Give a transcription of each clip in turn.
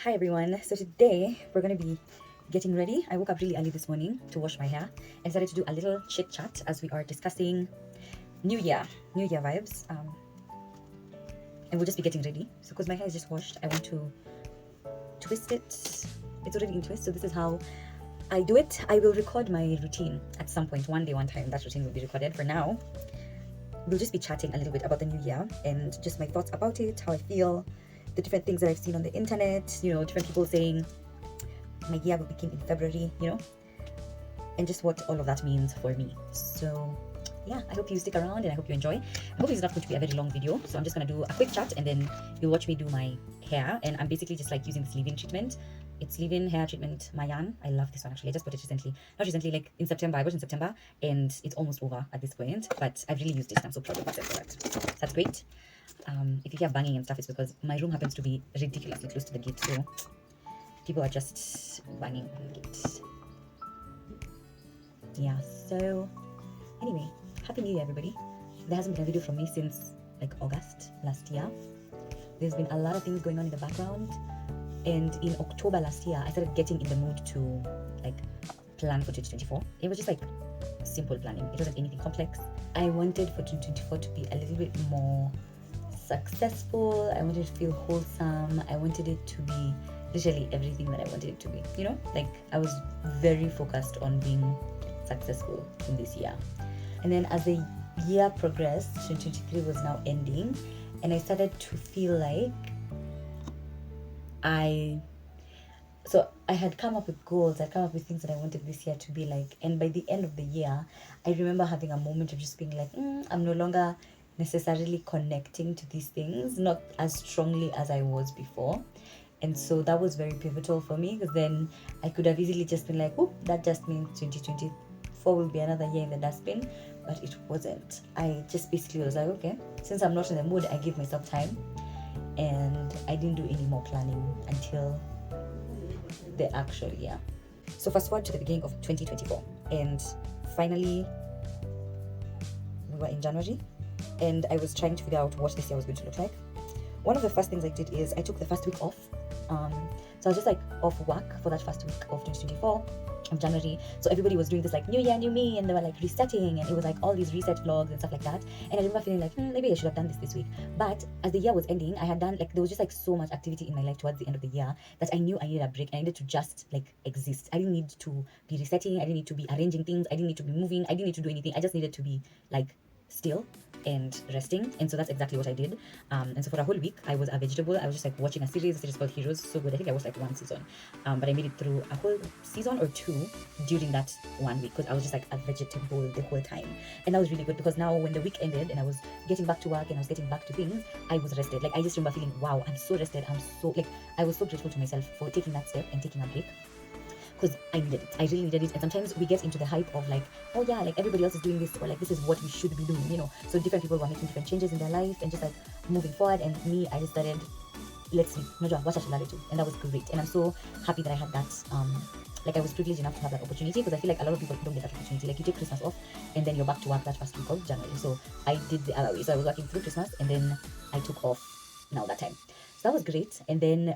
Hi everyone. So today we're gonna be getting ready. I woke up really early this morning to wash my hair and decided to do a little chit chat as we are discussing New Year vibes. And we'll just be getting ready. So because my hair is just washed, I want to twist it. It's already in twist, so this is how I do it. I will record my routine at some point, one day, one time. That routine will be recorded. For now, we'll just be chatting a little bit about the new year and just my thoughts about it, how I feel, the different things that I've seen on the internet, different people saying my year will begin in February, and just what all of that means for me. So yeah, I hope you stick around and I hope you enjoy. I hope it's not going to be a very long video, so I'm just going to do a quick chat and then you'll watch me do my hair. And I'm basically just like using this leave-in treatment. It's leave-in hair treatment Mayan. I love this one actually. I just bought it recently. Not recently, like in September. I bought it in September and it's almost over at this point, but I've really used it and I'm so proud of myself for that. So that's great. If you hear banging and stuff, it's because my room happens to be ridiculously close to the gate, so people are just banging on the gate. Yeah, so anyway, Happy New Year, everybody. There hasn't been a video from me since like August last year. There's been a lot of things going on in the background, and in October last year, I started getting in the mood to like plan for 2024. It was just like simple planning. It wasn't anything complex. I wanted for 2024 to be a little bit more successful. I wanted to feel wholesome. I wanted it to be literally everything that I wanted it to be. Like I was very focused on being successful in this year. And then as the year progressed, 2023 was now ending, and I started to feel like I had come up with goals, I'd come up with things that I wanted this year to be like, and by the end of the year, I remember having a moment of just being like, I'm no longer necessarily connecting to these things, not as strongly as I was before. And so that was very pivotal for me, because then I could have easily just been like, oh, that just means 2024 will be another year in the dustbin, but it wasn't. I just basically was like, okay, since I'm not in the mood, I give myself time, and I didn't do any more planning until the actual year. So fast forward to the beginning of 2024, and finally we were in January, and I was trying to figure out what this year was going to look like. One of the first things I did is I took the first week off. So I was just like off work for that first week of 2024 of January. So everybody was doing this like new year, new me, and they were like resetting, and it was like all these reset vlogs and stuff like that. And I remember feeling like maybe I should have done this week. But as the year was ending, I had done like there was just like so much activity in my life towards the end of the year that I knew I needed a break, and I needed to just like exist. I didn't need to be resetting. I didn't need to be arranging things. I didn't need to be moving. I didn't need to do anything. I just needed to be like still and resting. And so that's exactly what I did. And so for a whole week I was a vegetable. I was just like watching a series called Heroes. So good. I think I watched like one season, but I made it through a whole season or two during that 1 week, because I was just like a vegetable the whole time. And that was really good, because now when the week ended and I was getting back to work and I was getting back to things, I was rested. Like I just remember feeling, wow, I'm so rested. I was so grateful to myself for taking that step and taking a break, because I needed it. I really needed it. And sometimes we get into the hype of like, oh yeah, like everybody else is doing this, or like this is what we should be doing, So different people were making different changes in their life and just like moving forward. And me, I just started, let's see, what I should do. And that was great. And I'm so happy that I had that. Like I was privileged enough to have that opportunity, because I feel like a lot of people don't get that opportunity. Like you take Christmas off and then you're back to work that first week of January. So I did the other way. So I was working through Christmas and then I took off now that time. So that was great. And then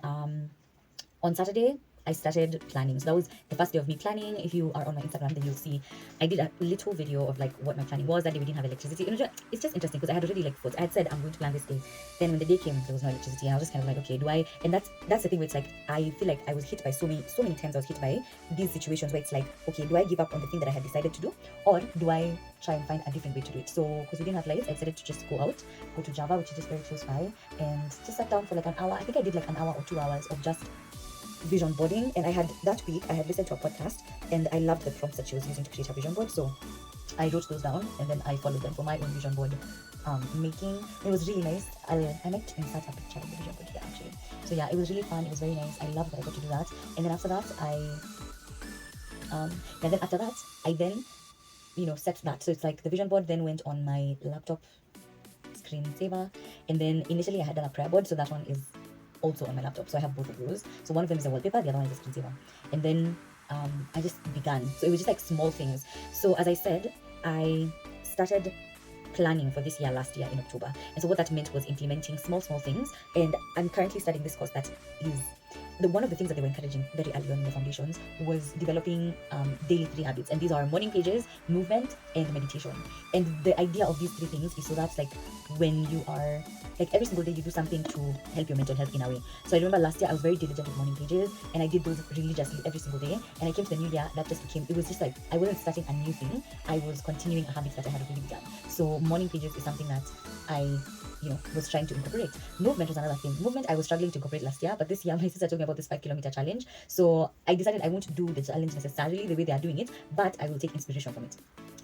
on Saturday, I started planning. So that was the first day of me planning. If you are on my Instagram, then you'll see I did a little video of like what my planning was. That day we didn't have electricity. It's just interesting, because I had already like thought. I had said I'm going to plan this day. Then when the day came, there was no electricity, and I was just kind of like, okay, do I? And that's the thing where it's like I feel like I was hit by so many times. I was hit by these situations where it's like, okay, do I give up on the thing that I had decided to do, or do I try and find a different way to do it? So because we didn't have lights, I decided to just go to Java, which is just very close by, and just sat down for like an hour. I think I did like an hour or 2 hours of just vision boarding. And I had listened to a podcast, and I loved the prompts that she was using to create her vision board, so I wrote those down and then I followed them for my own vision board making. It was really nice. I might insert a picture of the vision board here actually. So yeah, it was really fun. It was very nice. I loved that I got to do that. And then after that I then set that. So it's like the vision board then went on my laptop screensaver, and then initially I had done a prayer board, so that one is also on my laptop. So I have both of those. So one of them is a wallpaper, the other one is a screensaver. And then I just began. So it was just like small things. So as I said, I started planning for this year last year in October. And so what that meant was implementing small things. And I'm currently studying this course that is the one of the things that they were encouraging very early on in the foundations was developing daily 3 habits, and these are morning pages, movement, and meditation. And the idea of these 3 things is so that's like when you are like every single day you do something to help your mental health in a way. So I remember last year I was very diligent with morning pages, and I did those religiously every single day. And I came to the new year, that just became, it was just like I wasn't starting a new thing, I was continuing a habit that I had already begun. So morning pages is something that I was trying to incorporate. Movement was another thing. Movement I was struggling to incorporate last year, but this year my sister told me about this 5 kilometer challenge. So I decided I won't do the challenge necessarily the way they are doing it, but I will take inspiration from it.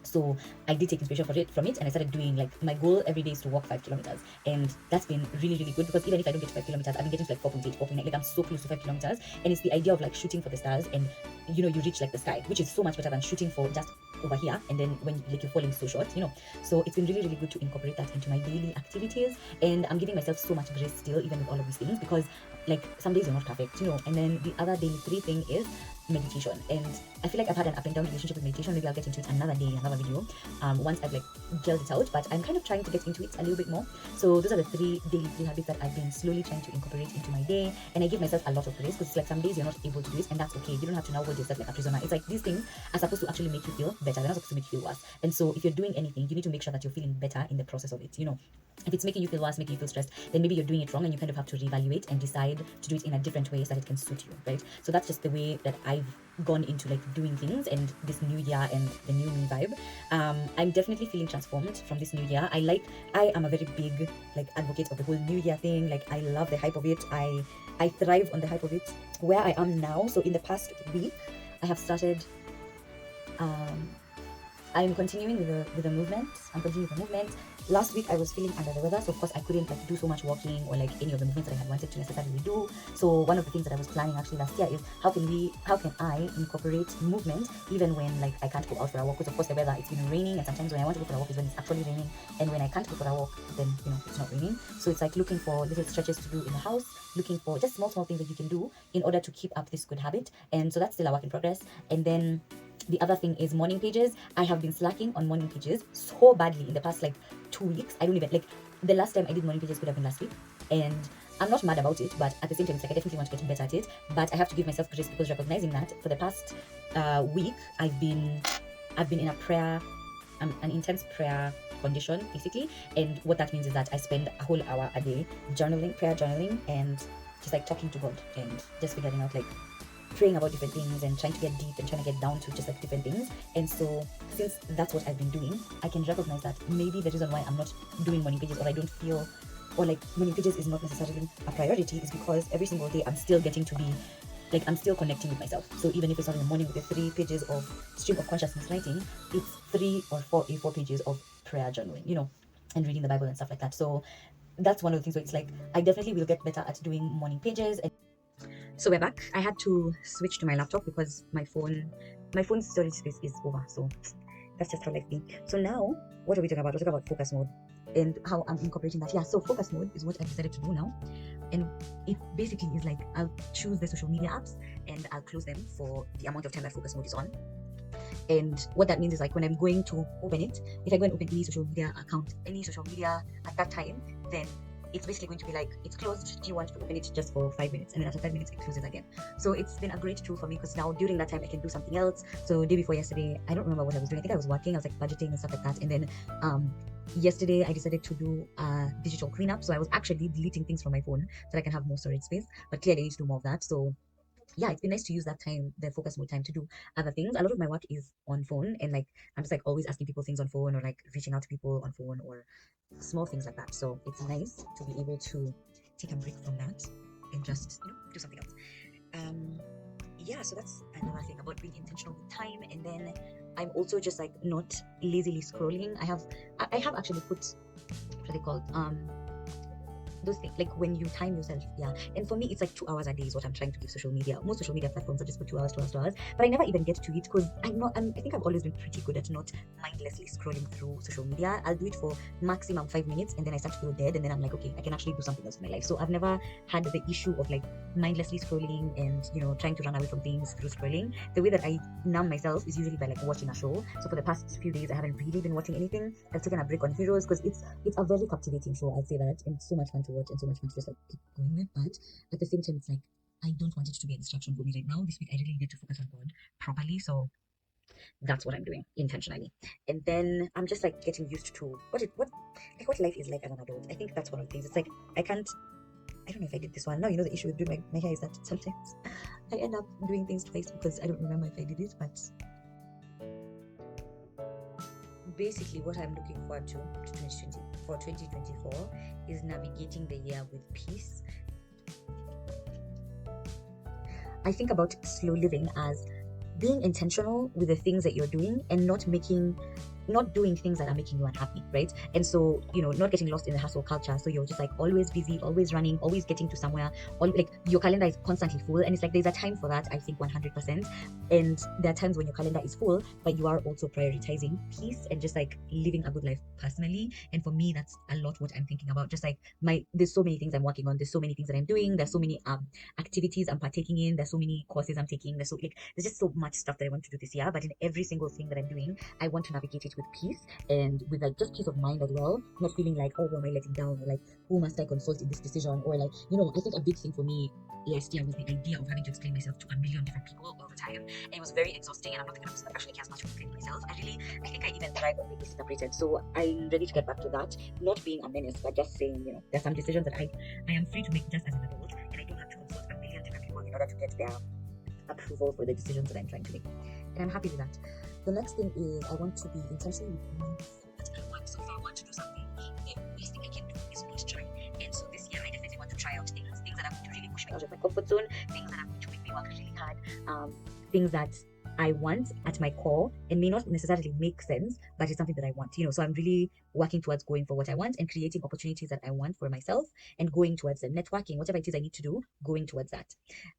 So I did take inspiration from it, and I started doing, like, my goal every day is to walk 5 kilometers, and that's been really, really good, because even if I don't get to 5 kilometers, I've been getting to like 4.8, 4.9, like I'm so close to 5 kilometers. And it's the idea of like shooting for the stars, and you reach like the sky, which is so much better than shooting for just over here, and then when like you're falling so short. So it's been really, really good to incorporate that into my daily activities, and I'm giving myself so much grace still, even with all of these things, because like some days you're not perfect. And then the other daily 3 thing is meditation. And I feel like I've had an up and down relationship with meditation. Maybe I'll get into it another day, another video, once I've like gelled it out, but I'm kind of trying to get into it a little bit more. So those are the daily 3 habits that I've been slowly trying to incorporate into my day, and I give myself a lot of grace, because it's like some days you're not able to do it, and that's okay. You don't have to now hold yourself like a prisoner. It's like these things are supposed to actually make you feel better. They're not supposed to make you feel worse. And so if you're doing anything, you need to make sure that you're feeling better in the process of it. If it's making you feel worse, making you feel stressed, then maybe you're doing it wrong, and you kind of have to reevaluate and decide to do it in a different way so that it can suit you, right? So that's just the way that I've gone into like doing things, and this new year and the new me vibe. I'm definitely feeling transformed from this new year. I am a very big like advocate of the whole new year thing. Like I love the hype of it. I thrive on the hype of it. Where I am now, so in the past week, I have started I'm continuing with the movement. Last week I was feeling under the weather, so of course I couldn't like do so much walking or like any of the movements that I had wanted to necessarily do. So one of the things that I was planning actually last year is how can I incorporate movement even when like I can't go out for a walk, because of course the weather, it's been raining, and sometimes when I want to go for a walk is when it's actually raining, and when I can't go for a walk, then it's not raining. So it's like looking for little stretches to do in the house, looking for just small things that you can do in order to keep up this good habit. And so that's still a work in progress. And then the other thing is morning pages. I have been slacking on morning pages so badly in the past like 2 weeks. I don't even like, the last time I did morning pages could have been last week, and I'm not mad about it, but at the same time it's like I definitely want to get better at it. But I have to give myself grace, because recognizing that for the past week I've been in an intense prayer condition basically. And what that means is that I spend a whole hour a day prayer journaling, and just like talking to God, and just figuring out like praying about different things, and trying to get deep, and trying to get down to just like different things. And so since that's what I've been doing, I can recognize that maybe the reason why I'm not doing morning pages, or I don't feel, or like morning pages is not necessarily a priority, is because every single day I'm still getting to be like, I'm still connecting with myself. So even if it's not in the morning with the 3 pages of stream of consciousness writing, it's 3 or 4 A4 pages of prayer journaling, and reading the Bible and stuff like that. So that's one of the things where it's like I definitely will get better at doing morning pages. So we're back. I had to switch to my laptop because my phone's storage space is over. So that's just how life be. So now, what are we talking about? We're talking about focus mode and how I'm incorporating that. Yeah, so focus mode is what I decided to do now. And it basically is like, I'll choose the social media apps and I'll close them for the amount of time that focus mode is on. And what that means is like, when I'm going to open it, if I go and open any social media account, any social media at that time, then it's basically going to be like, it's closed. Do you want to open it just for 5 minutes? And then after 5 minutes, it closes again. So it's been a great tool for me, because now during that time, I can do something else. So day before yesterday, I don't remember what I was doing. I think I was working. I was like budgeting and stuff like that. And then yesterday, I decided to do a digital cleanup. So I was actually deleting things from my phone so that I can have more storage space. But clearly, I need to do more of that. So yeah, it's been nice to use that time, the focus mode time, to do other things. A lot of my work is on phone, and like I'm just like always asking people things on phone, or like reaching out to people on phone, or small things like that. So it's nice to be able to take a break from that and just do something else. Yeah, so that's another thing about being intentional with time. And then I'm also just like not lazily scrolling. I have actually put, what are they called, those things, like when you time yourself. Yeah, and for me it's like 2 hours a day is what I'm trying to give social media. Most social media platforms are just for 2 hours, but I never even get to it, because I think I've always been pretty good at not mindlessly scrolling through social media. I'll do it for maximum 5 minutes, and then I start to feel dead, and then I'm like, okay, I can actually do something else in my life. So I've never had the issue of like mindlessly scrolling and trying to run away from things through scrolling. The way that I numb myself is usually by like watching a show. So for the past few days I haven't really been watching anything. I've taken a break on Heroes, because it's a very captivating show, I'd say that, and it's so much fun to watch, and so much fun to just like keep going with. But at the same time, it's like I don't want it to be a distraction for me right now. This week I really need to focus on God properly. So that's what I'm doing intentionally. And then I'm just like getting used to what life is like as an adult. I think that's one of the things. It's like I don't know if I did this one. Now you know the issue with doing my hair is that sometimes I end up doing things twice because I don't remember if I did it. But basically what I'm looking forward to 2020 for 2024 is navigating the year with peace. I think about slow living as being intentional with the things that you're doing and not doing things that are making you unhappy, right? And so, not getting lost in the hustle culture. So you're just like always busy, always running, always getting to somewhere, like your calendar is constantly full. And it's like there's a time for that, I think 100%. And there are times when your calendar is full, but you are also prioritizing peace and just like living a good life personally. And for me, that's a lot what I'm thinking about. Just like there's so many things I'm working on, there's so many things that I'm doing, there's so many activities I'm partaking in, there's so many courses I'm taking, there's just so much stuff that I want to do this year. But in every single thing that I'm doing, I want to navigate it with peace and with like just peace of mind as well, not feeling like, oh, who am I letting down, or like who must I consult in this decision, or like, I think a big thing for me last year was the idea of having to explain myself to a million different people all the time, and it was very exhausting. And I'm not the kind of person that actually cares much for explaining myself. I think I even thrive on being separated. So I'm ready to get back to that, not being a menace, but just saying, there's some decisions that I am free to make just as an adult, and I don't have to consult a million different people in order to get their approval for the decisions that I'm trying to make. And I'm happy with that. The next thing is I want to be intentionally mindful what I want. So if I want to do something, the best thing I can do is not try. And so this year I definitely want to try out things that are going to really push me out of my comfort zone, things that are going to make me work really hard, things that I want at my core and may not necessarily make sense, but it's something that I want, so I'm really working towards going for what I want and creating opportunities that I want for myself and going towards them, networking, whatever it is I need to do, going towards that.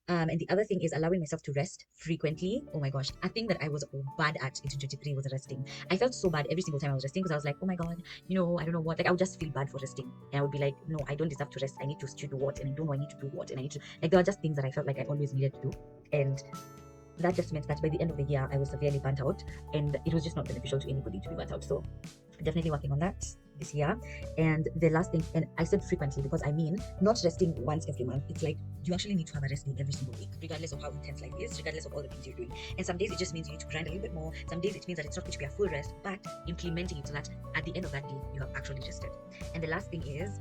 And the other thing is allowing myself to rest frequently. Oh my gosh, a thing that I was bad at in 2023 was resting. I felt so bad every single time I was resting because I was like, oh my god, I don't know what, like I would just feel bad for resting, and I would be like, no, I don't deserve to rest, I need to do what, and I don't know I need to do what, and I need to, like, there are just things that I felt like I always needed to do, and that just meant that by the end of the year I was severely burnt out, and it was just not beneficial to anybody to be burnt out. So definitely working on that this year. And the last thing, and I said frequently because I mean not resting once every month. It's like you actually need to have a rest day every single week, regardless of how intense life is, regardless of all the things you're doing. And some days it just means you need to grind a little bit more. Some days it means that it's not going to be a full rest, but implementing it so that at the end of that day you have actually rested. And the last thing is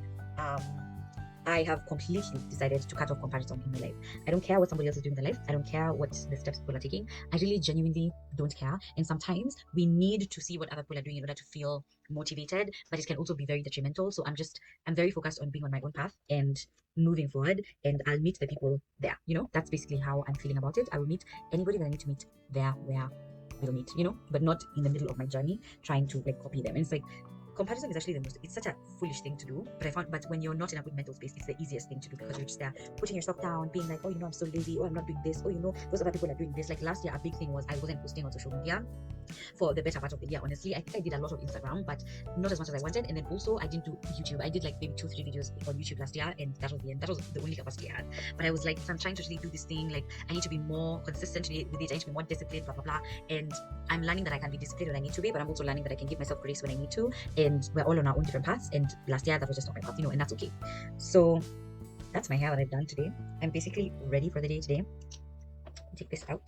I have completely decided to cut off comparison in my life. I don't care what somebody else is doing in their life. I don't care what the steps people are taking. I really genuinely don't care. And sometimes we need to see what other people are doing in order to feel motivated, but it can also be very detrimental. So I'm very focused on being on my own path and moving forward, and I'll meet the people there. That's basically how I'm feeling about it. I will meet anybody that I need to meet there where we'll meet, but not in the middle of my journey trying to like copy them. And it's like comparison is actually it's such a foolish thing to do, but when you're not in a good mental space, it's the easiest thing to do because you're just there putting yourself down, being like, oh, I'm so lazy, oh, I'm not doing this, oh, those other people are doing this. Like last year, a big thing was I wasn't posting on social media for the better part of the year. Honestly, I think I did a lot of Instagram, but not as much as I wanted. And then also I didn't do YouTube. I did like maybe 2-3 videos on YouTube last year, and that was the end. That was the only capacity I had. But I was like, if I'm trying to really do this thing, like I need to be more consistent with it, I need to be more disciplined, blah blah blah. And I'm learning that I can be disciplined when I need to be, but I'm also learning that I can give myself grace when I need to. And we're all on our own different paths, and last year that was just not my path, and that's okay. So that's my hair that I've done today. I'm basically ready for the day today. Take this out.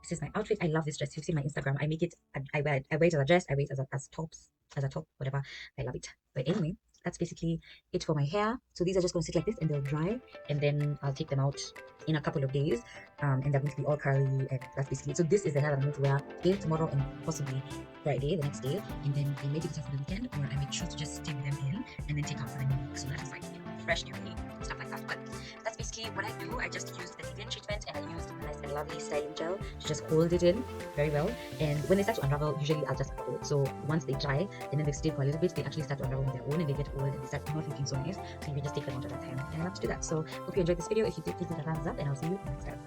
This is my outfit. I love this dress. You've seen my Instagram. I make it, I wear it as a dress, I wear it as a top, whatever. I love it. But anyway, that's basically it for my hair. So these are just going to sit like this and they'll dry, and then I'll take them out in a couple of days, and they're going to be all curly, and that's basically it. So this is the hair that I'm going to wear today, tomorrow, and possibly Friday, the next day, and then I may take it off for the weekend, or I may choose to just stay with them in and then take out for the new week, so that it's like fresh new me, stuff like that. But that's basically what I do. I just used the leave-in treatment, and I used a nice and lovely styling gel to just hold it in very well. And when they start to unravel, usually I'll just unravel it. So once they dry and then they stay for a little bit, they actually start to unravel on their own, and they get old and they start not looking so nice. So you can just take them out at that time, and I love to do that. So hope you enjoyed this video. If you did, please leave a thumbs up, and I'll see you next time.